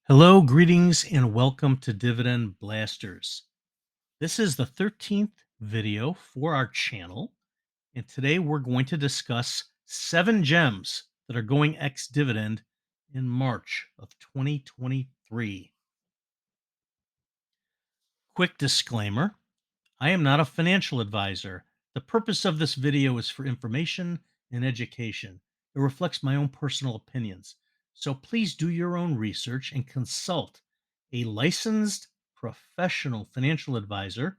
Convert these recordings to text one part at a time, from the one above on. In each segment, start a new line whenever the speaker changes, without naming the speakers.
Hello, greetings, and welcome to Dividend Blasters. This is the 13th video for our channel, and today we're going to discuss 7 gems that are going ex-dividend in March of 2023. Quick disclaimer: I am not a financial advisor. The purpose of this video is for information and education. It reflects my own personal opinions. So please do your own research and consult a licensed professional financial advisor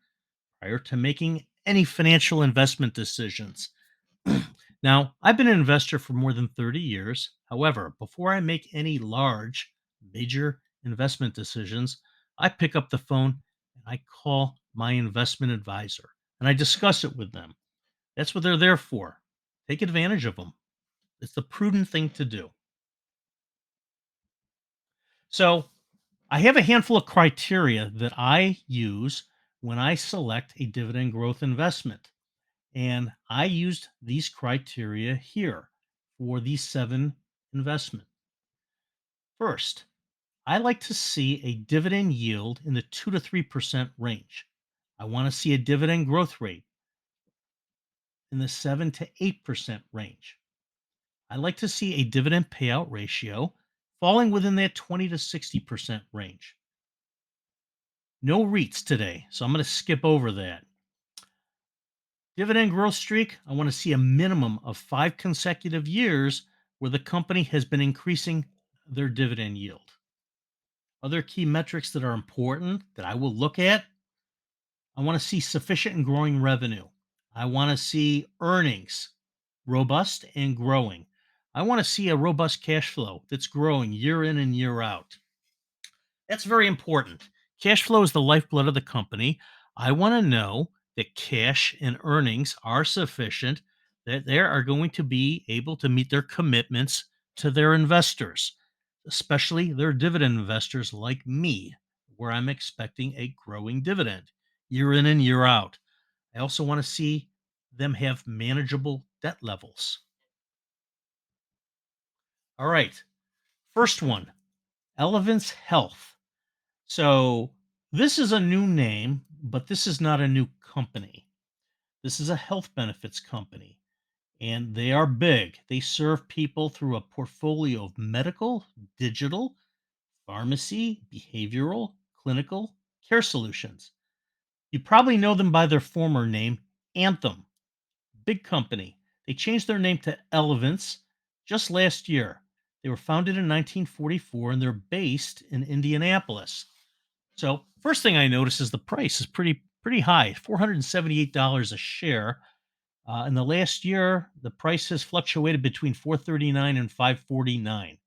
prior to making any financial investment decisions. Now, I've been an investor for more than 30 years. However, before I make any large, major investment decisions, I pick up the phone and I call my investment advisor and I discuss it with them. That's what they're there for. Take advantage of them. It's the prudent thing to do. So, I have a handful of criteria that I use when I select a dividend growth investment. And I used these criteria here for these 7 investments. First, I like to see a dividend yield in the 2 to 3% range. I want to see a dividend growth rate in the 7 to 8% range. I like to see a dividend payout ratio falling within that 20 to 60% range. No REITs today, so I'm going to skip over that. Dividend growth streak, I want to see a minimum of 5 consecutive years where the company has been increasing their dividend yield. Other key metrics that are important that I will look at: I want to see sufficient and growing revenue. I want to see earnings robust and growing. I want to see a robust cash flow that's growing year in and year out. That's very important. Cash flow is the lifeblood of the company. I want to know that cash and earnings are sufficient, that they are going to be able to meet their commitments to their investors, especially their dividend investors like me, where I'm expecting a growing dividend year in and year out. I also want to see them have manageable debt levels. All right. First one, Elevance Health. So this is a new name, but this is not a new company. This is a health benefits company, and they are big. They serve people through a portfolio of medical, digital, pharmacy, behavioral, clinical care solutions. You probably know them by their former name, Anthem. Big company. They changed their name to Elevance just last year. They were founded in 1944 and they're based in Indianapolis. So first thing I notice is the price is pretty high, $478 a share. In the last year, the price has fluctuated between 439 and 549.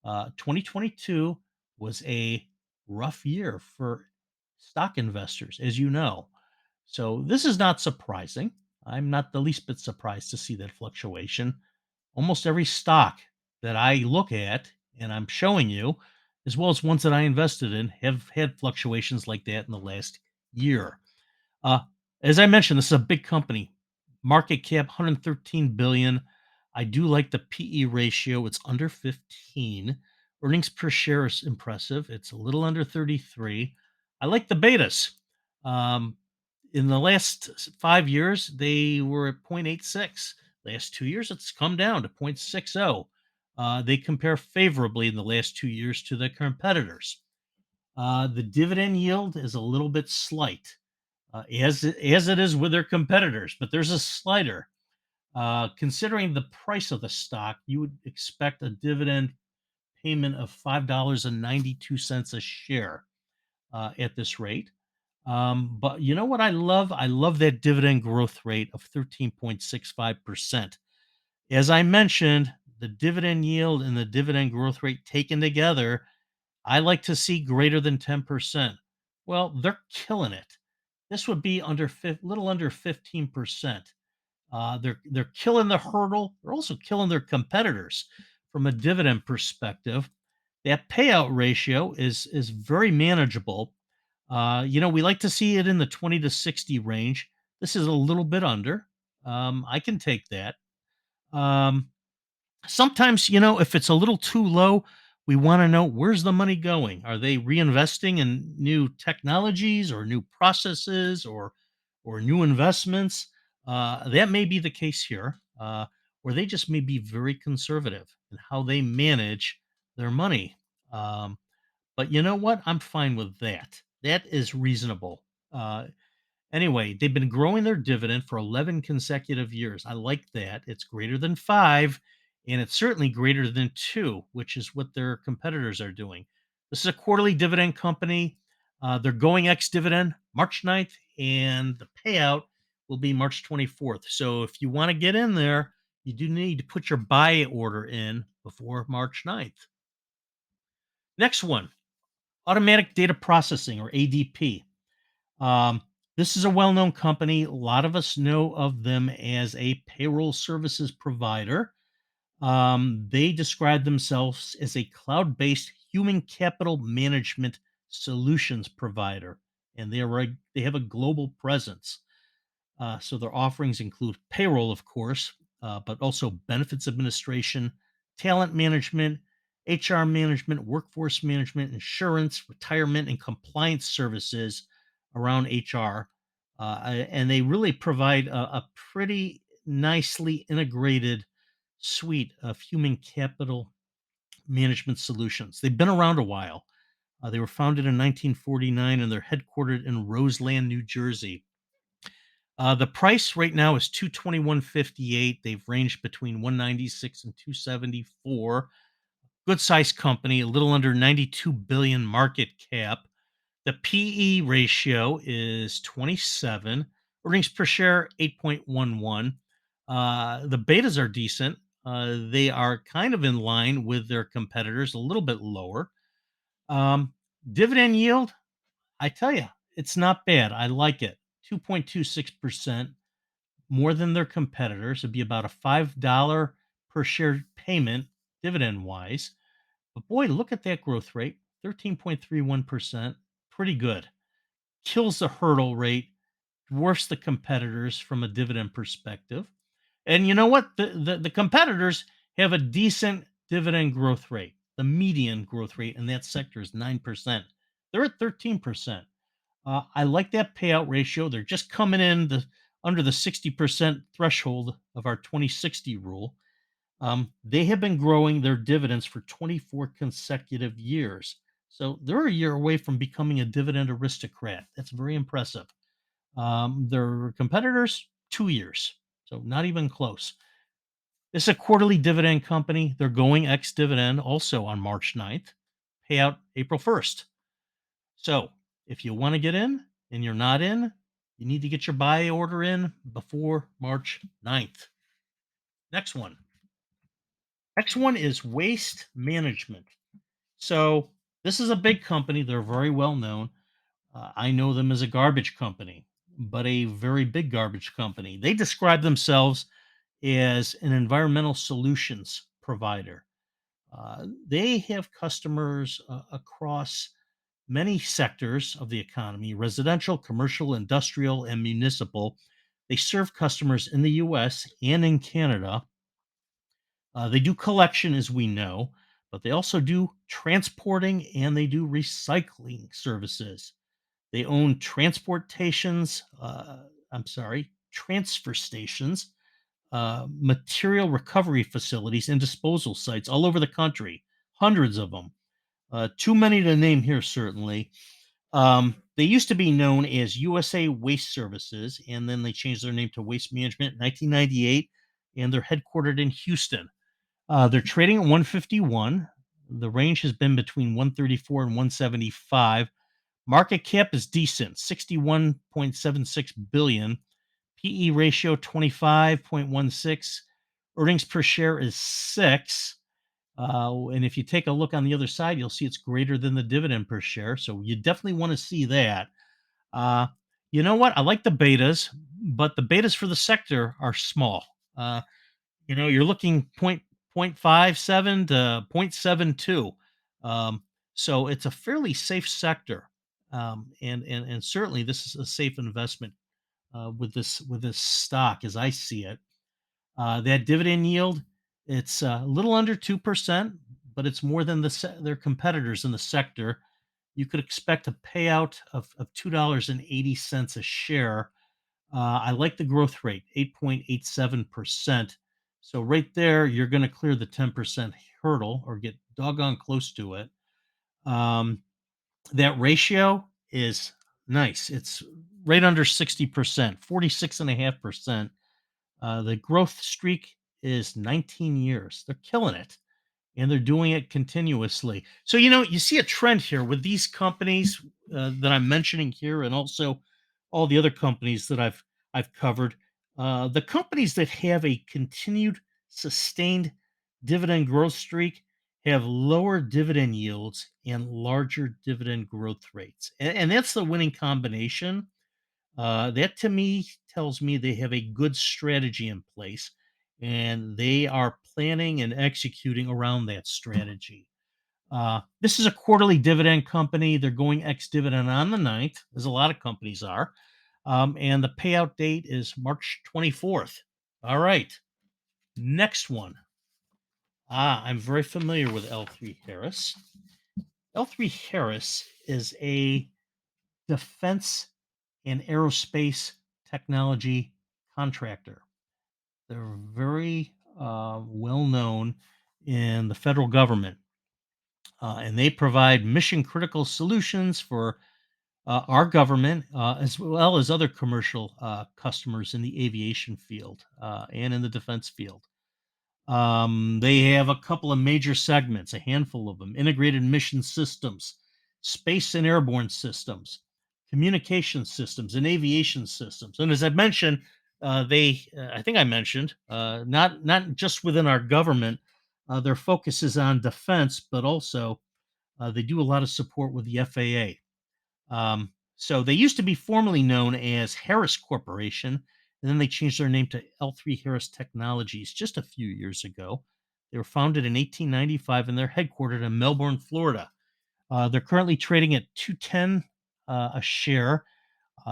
2022 was a rough year for stock investors, as you know. So this is not surprising. I'm not the least bit surprised to see that fluctuation. Almost every stock that I look at and I'm showing you, as well as ones that I invested in, have had fluctuations like that in the last year. Uh, as I mentioned, this is a big company. Market cap 113 billion. I do like the PE ratio. It's under 15. Earnings per share is impressive. It's a little under 33. I like the betas. Um, in the last 5 years, they were at 0.86. Last 2 years, it's come down to 0.60. They compare favorably in the last 2 years to the competitors. The dividend yield is a little bit slight, as it is with their competitors, but there's a slider. Considering the price of the stock, you would expect a dividend payment of $5.92 a share at this rate. But you know what I love? I love that dividend growth rate of 13.65%. As I mentioned, the dividend yield and the dividend growth rate taken together, I like to see greater than 10%. Well, they're killing it. This would be little under 15%. They're killing the hurdle. They're also killing their competitors from a dividend perspective. That payout ratio is very manageable. We like to see it in the 20 to 60 range. This is a little bit under. I can take that. Um, Sometimes, if it's a little too low, We want to know, where's the money going? Are they reinvesting in new technologies or new processes or new investments? That may be the case here, or they just may be very conservative in how they manage their money. Um, but you know what? I'm fine with that. That is reasonable. Uh, Anyway, they've been growing their dividend for 11 consecutive years. I like that. It's greater than 5, and it's certainly greater than 2, which is what their competitors are doing. This is a quarterly dividend company. They're going ex-dividend March 9th, and the payout will be March 24th. So if you want to get in there, you do need to put your buy order in before March 9th. Next one, automatic data processing, or ADP. Um, this is a well known company. A lot of us know of them as a payroll services provider. They describe themselves as a cloud based human capital management solutions provider, and they have a global presence. So their offerings include payroll, of course, but also benefits administration, talent management, HR management, workforce management, insurance, retirement, and compliance services around HR. And they really provide a pretty nicely integrated suite of human capital management solutions. They've been around a while. They were founded in 1949 and they're headquartered in Roseland, New Jersey. The price right now is 221.58. They've ranged between 196 and 274. Good size company, a little under 92 billion market cap. The PE ratio is 27. Earnings per share 8.11. The betas are decent. They are kind of in line with their competitors, a little bit lower. Um, Dividend yield, I tell you, it's not bad. I like it. 2.26%, more than their competitors. It'd be about a $5 per share payment dividend wise. But boy, look at that growth rate, 13.31%. Pretty good. Kills the hurdle rate, dwarfs the competitors from a dividend perspective. And you know what? The competitors have a decent dividend growth rate. The median growth rate in that sector is 9%. They're at 13%. I like that payout ratio. They're just coming in under the 60% threshold of our 2060 rule. They have been growing their dividends for 24 consecutive years. So they're a year away from becoming a dividend aristocrat. That's very impressive. Their competitors, 2 years. So not even close. This is a quarterly dividend company. They're going ex dividend also on March 9th, payout April 1st. So if you want to get in and you're not in, you need to get your buy order in before March 9th. Next one. Next one is waste management. So this is a big company. They're very well known. I know them as a garbage company, but a very big garbage company. They describe themselves as an environmental solutions provider. They have customers across many sectors of the economy: residential, commercial, industrial, and municipal. They serve customers in the US and in Canada. They do collection, as we know, but they also do transporting and they do recycling services. They own transfer stations, material recovery facilities, and disposal sites all over the country, hundreds of them. Too many to name here, certainly. They used to be known as USA Waste Services, and then they changed their name to Waste Management in 1998, and they're headquartered in Houston. They're trading at 151. The range has been between 134 and 175. Market cap is decent, 61.76 billion. PE ratio 25.16. Earnings per share is 6. And if you take a look on the other side, you'll see it's greater than the dividend per share. So you definitely want to see that. Uh, you know what? I like the betas, but the betas for the sector are small. You're looking point 0.57 to 0.72. Um, so it's a fairly safe sector. And certainly this is a safe investment with this stock as I see it. That dividend yield, it's a little under 2%. but it's more than their competitors in the sector. You could expect a payout of $2.80 a share. I like the growth rate, 8.87%. So right there, you're going to clear the 10% hurdle or get doggone close to it. Um, that ratio is nice. It's right under 60%, 46.5%. The growth streak is 19 years. They're killing it and they're doing it continuously. So, you see a trend here with these companies that I'm mentioning here, and also all the other companies that I've covered. The companies that have a continued, sustained dividend growth streak have lower dividend yields and larger dividend growth rates, and that's the winning combination. That to me tells me they have a good strategy in place and they are planning and executing around that strategy. This is a quarterly dividend company. They're going ex dividend on the 9th, as a lot of companies are. And the payout date is March 24th. All right. Next one. I'm very familiar with L3 Harris. L3 Harris is a defense and aerospace technology contractor. They're very well known in the federal government, and they provide mission critical solutions for our government as well as other commercial customers in the aviation field and in the defense field. They have a couple of major segments, a handful of them: integrated mission systems, space and airborne systems, communication systems, and aviation systems. And as I mentioned, I think I mentioned, not just within our government, their focus is on defense, but also they do a lot of support with the FAA. So they used to be formerly known as Harris Corporation, and then they changed their name to L3 Harris Technologies just a few years ago. They were founded in 1895 and they're headquartered in Melbourne, Florida. They're currently trading at 210 a share.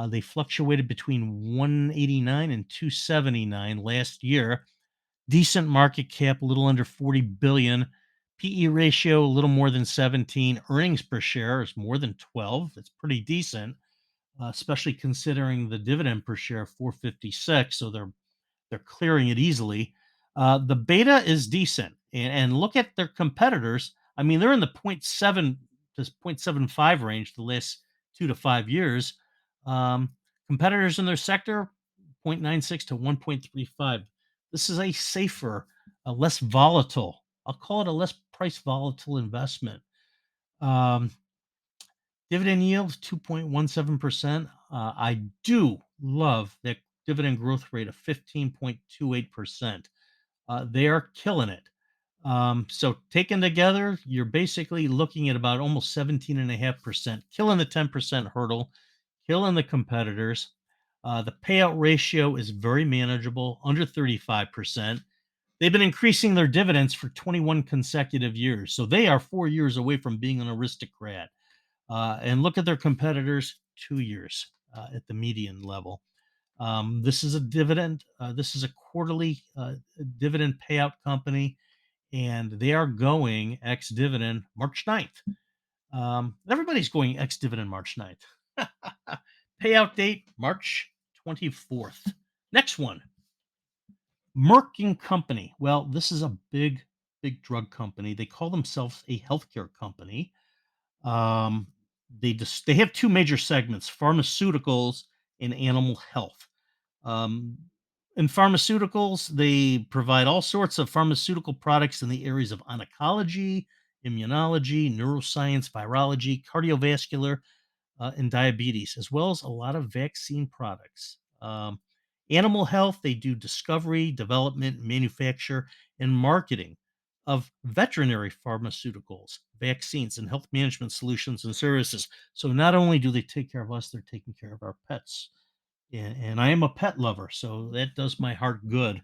They fluctuated between 189 and 279 last year. Decent market cap, a little under 40 billion. PE ratio a little more than 17. Earnings per share is more than 12. It's pretty decent, especially considering the dividend per share 456. So they're clearing it easily. The beta is decent, and look at their competitors. I mean, they're in the point 0.7 to 0.75 range the last 2 to 5 years. Um, Competitors in their sector 0.96 to 1.35. This is a safer, a less volatile. I'll call it a less price volatile investment. Um, Dividend yield 2.17%. I do love that dividend growth rate of 15.28%. They are killing it. So taken together, you're basically looking at about almost 17.5%, killing the 10% hurdle, killing the competitors. The payout ratio is very manageable, under 35%. They've been increasing their dividends for 21 consecutive years. So they are 4 years away from being an aristocrat. And look at their competitors, 2 years at the median level. This is a dividend. This is a quarterly dividend payout company, and they are going ex dividend March 9th. Everybody's going ex dividend March 9th. Payout date March 24th. Next one, Merck and Company. Well, this is a big, big drug company. They call themselves a healthcare company. Um, they have two major segments: pharmaceuticals and animal health. Um, in pharmaceuticals, they provide all sorts of pharmaceutical products in the areas of oncology, immunology, neuroscience, virology, cardiovascular, and diabetes, as well as a lot of vaccine products. Animal health, they do discovery, development, manufacture, and marketing of veterinary pharmaceuticals, vaccines, and health management solutions and services. So not only do they take care of us, they're taking care of our pets. And I am a pet lover, so that does my heart good.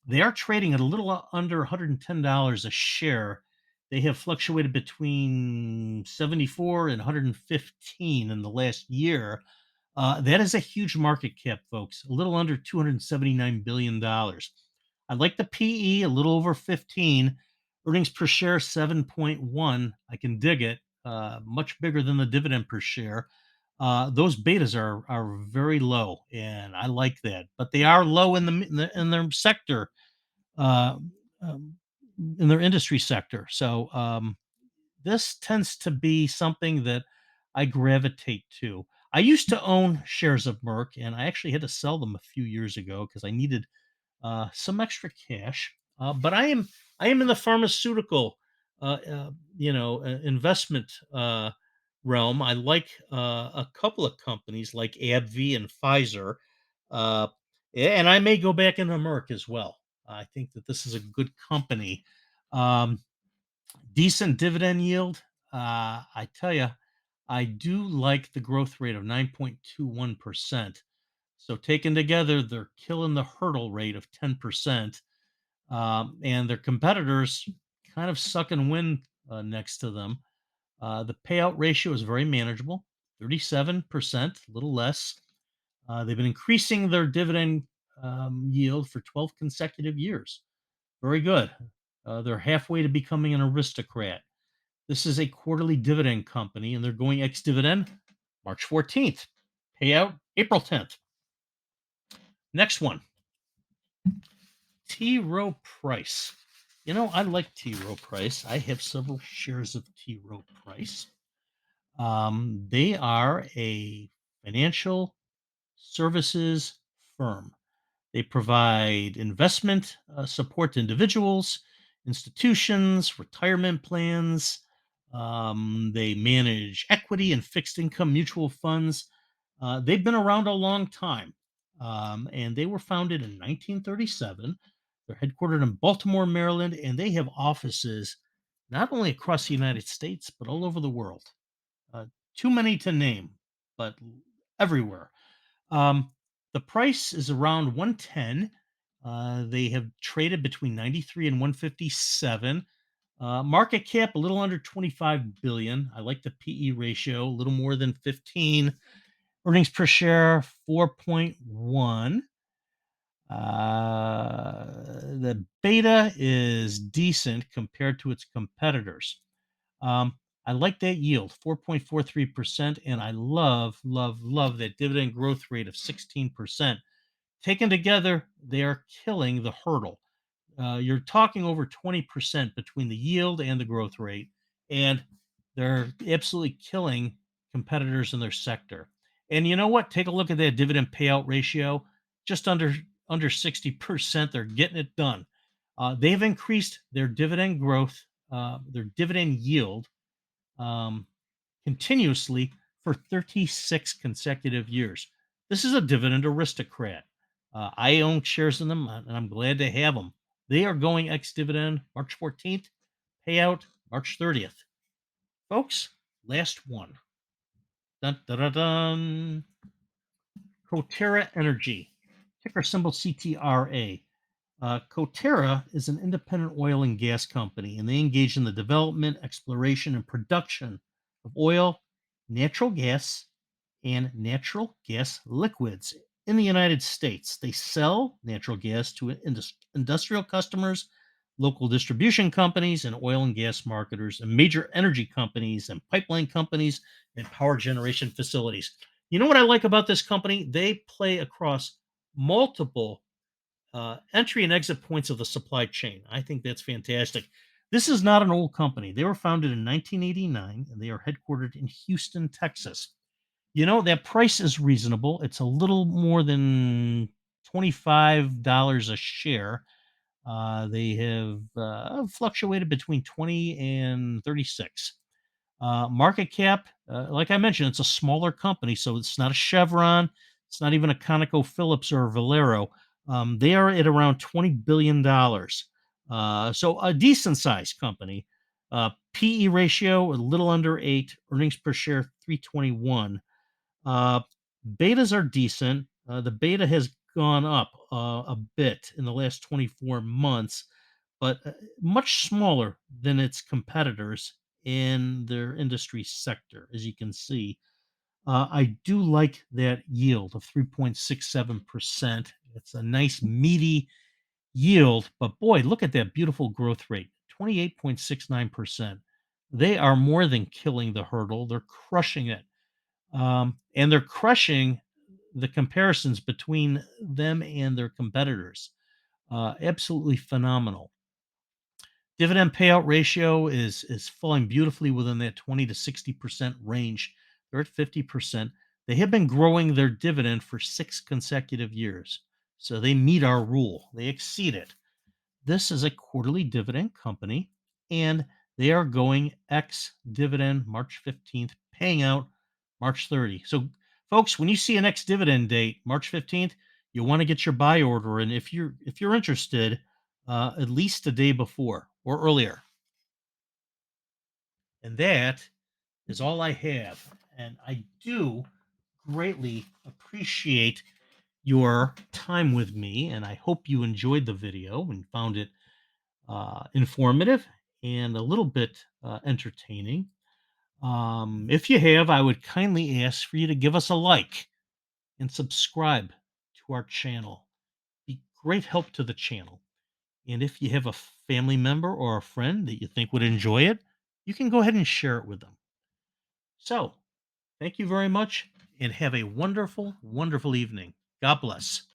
They are trading at a little under $110 a share. They have fluctuated between 74 and 115 in the last year. That is a huge market cap, folks. A little under $279 billion. I like the PE, a little over 15. Earnings per share 7.1. I can dig it. Much bigger than the dividend per share. Those betas are very low, and I like that. But they are low in their sector, uh, um, in their industry sector. So this tends to be something that I gravitate to. I used to own shares of Merck, and I actually had to sell them a few years ago because I needed some extra cash. But I am in the pharmaceutical, investment realm. I like a couple of companies like AbbVie and Pfizer, uh, and I may go back into Merck as well. I think that this is a good company. Um, Decent dividend yield. I tell you, I do like the growth rate of 9.21%. So taken together, they're killing the hurdle rate of 10%. And their competitors kind of suck and win next to them. The payout ratio is very manageable, 37%, a little less. They've been increasing their dividend yield for 12 consecutive years. Very good. They're halfway to becoming an aristocrat. This is a quarterly dividend company, and they're going ex-dividend March 14th. Payout April 10th. Next one, T. Rowe Price. I like T. Rowe Price. I have several shares of T. Rowe Price. They are a financial services firm. They provide investment support to individuals, institutions, retirement plans. They manage equity and fixed income mutual funds. They've been around a long time, and they were founded in 1937. They're headquartered in Baltimore, Maryland, and they have offices not only across the United States, but all over the world. Uh, Too many to name, but everywhere. Um, the price is around 110. They have traded between 93 and 157. Market cap a little under 25 billion. I like the PE ratio, a little more than 15. Earnings per share 4.1. The beta is decent compared to its competitors. Um, I like that yield, 4.43%, and I love, love, love that dividend growth rate of 16%. Taken together, they are killing the hurdle. You're talking over 20% between the yield and the growth rate, and they're absolutely killing competitors in their sector. And you know what? Take a look at that dividend payout ratio, just under 60%. They're getting it done. They've increased their dividend growth, their dividend yield um, continuously for 36 consecutive years. This is a dividend aristocrat. I own shares in them, and I'm glad to have them. They are going ex dividend March 14th, payout March 30th. Folks, last one. Dun, dun, dun, dun. Coterra Energy, ticker symbol CTRA. Coterra is an independent oil and gas company, and they engage in the development, exploration, and production of oil, natural gas, and natural gas liquids in the United States. They sell natural gas to industrial customers, local distribution companies, and oil and gas marketers, and major energy companies, and pipeline companies, and power generation facilities. You know what I like about this company? They play across multiple entry and exit points of the supply chain. I think that's fantastic. This is not an old company. They were founded in 1989 and they are headquartered in Houston, Texas. That price is reasonable. It's a little more than $25 a share. They have fluctuated between 20 and 36. Market cap, like I mentioned, it's a smaller company, so it's not a Chevron, it's not even a ConocoPhillips or a Valero. They are at around $20 billion. So a decent sized company. PE ratio a little under 8, earnings per share 321. Uh, Betas are decent. The beta has gone up a bit in the last 24 months, but much smaller than its competitors in their industry sector, as you can see. I do like that yield of 3.67%. It's a nice, meaty yield, but boy, look at that beautiful growth rate, 28.69%. They are more than killing the hurdle. They're crushing it. And they're crushing the comparisons between them and their competitors. Absolutely phenomenal. Dividend payout ratio is falling beautifully within that 20 to 60% range. They're at 50%. They have been growing their dividend for 6 consecutive years. So they meet our rule. They exceed it. This is a quarterly dividend company, and they are going ex-dividend March 15th, paying out March 30. So, folks, when you see an ex-dividend date, March 15th, you want to get your buy order, and if you're interested, at least a day before or earlier. And that is all I have. And I do greatly appreciate your time with me, and I hope you enjoyed the video and found it informative and a little bit entertaining. If you have, I would kindly ask for you to give us a like and subscribe to our channel. Be great help to the channel. And if you have a family member or a friend that you think would enjoy it, you can go ahead and share it with them. So, thank you very much and have a wonderful, wonderful evening. God bless.